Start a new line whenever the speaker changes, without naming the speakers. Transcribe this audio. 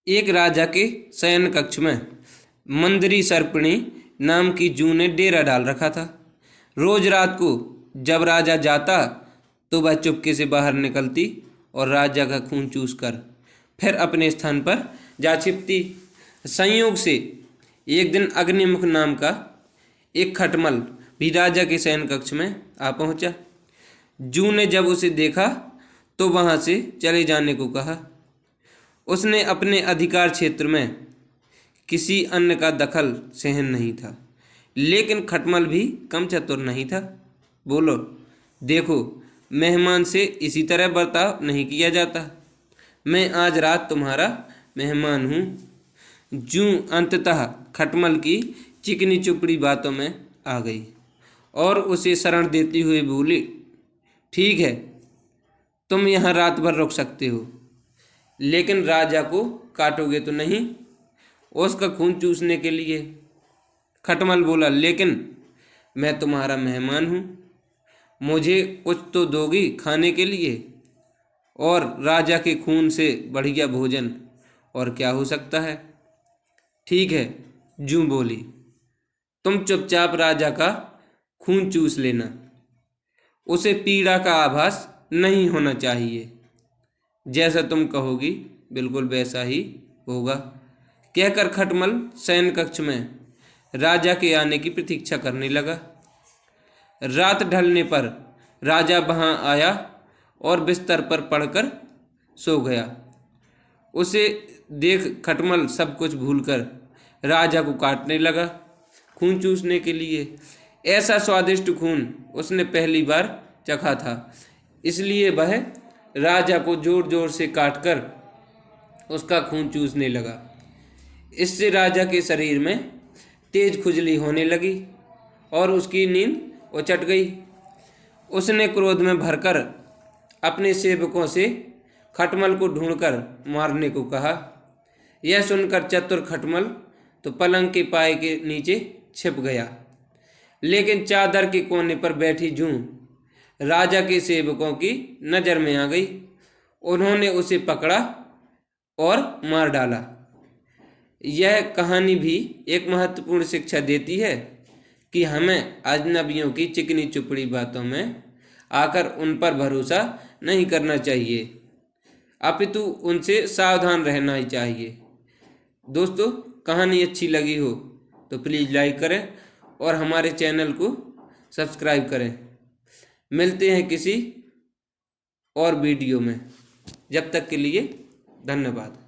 एक राजा के शयन कक्ष में मंदरी सर्पिणी नाम की जूं ने डेरा डाल रखा था। रोज रात को जब राजा जाता तो वह चुपके से बाहर निकलती और राजा का खून चूस कर फिर अपने स्थान पर जा छिपती। संयोग से एक दिन अग्निमुख नाम का एक खटमल भी राजा के शयन कक्ष में आ पहुंचा। जूं ने जब उसे देखा तो वहां से चले जाने को कहा। उसने अपने अधिकार क्षेत्र में किसी अन्य का दखल सहन नहीं था, लेकिन खटमल भी कम चतुर नहीं था। बोलो, देखो, मेहमान से इसी तरह बर्ताव नहीं किया जाता। मैं आज रात तुम्हारा मेहमान हूँ। जूं अंततः खटमल की चिकनी चुपड़ी बातों में आ गई और उसे शरण देती हुई बोली, ठीक है, तुम यहाँ रात भर रुक सकते हो, लेकिन राजा को काटोगे तो नहीं, उसका खून चूसने के लिए। खटमल बोला, लेकिन मैं तुम्हारा मेहमान हूँ, मुझे कुछ तो दोगी खाने के लिए, और राजा के खून से बढ़िया भोजन और क्या हो सकता है। ठीक है, जूं बोली, तुम चुपचाप राजा का खून चूस लेना, उसे पीड़ा का आभास नहीं होना चाहिए। जैसा तुम कहोगी बिल्कुल वैसा ही होगा। कहकर खटमल शयन कक्ष में राजा के आने की प्रतीक्षा करने लगा। रात ढलने पर राजा वहां आया और बिस्तर पर पड़कर सो गया। उसे देख खटमल सब कुछ भूलकर राजा को काटने लगा खून चूसने के लिए। ऐसा स्वादिष्ट खून उसने पहली बार चखा था, इसलिए वह राजा को जोर जोर से काटकर उसका खून चूसने लगा। इससे राजा के शरीर में तेज खुजली होने लगी और उसकी नींद उचट गई। उसने क्रोध में भरकर अपने सेवकों से खटमल को ढूंढकर मारने को कहा। यह सुनकर चतुर खटमल तो पलंग के पाए के नीचे छिप गया, लेकिन चादर के कोने पर बैठी जूं राजा के सेवकों की नज़र में आ गई। उन्होंने उसे पकड़ा और मार डाला। यह कहानी भी एक महत्वपूर्ण शिक्षा देती है कि हमें अजनबियों की चिकनी चुपड़ी बातों में आकर उन पर भरोसा नहीं करना चाहिए, अपितु उनसे सावधान रहना ही चाहिए। दोस्तों, कहानी अच्छी लगी हो तो प्लीज़ लाइक करें और हमारे चैनल को सब्सक्राइब करें। मिलते हैं किसी और वीडियो में, जब तक के लिए धन्यवाद।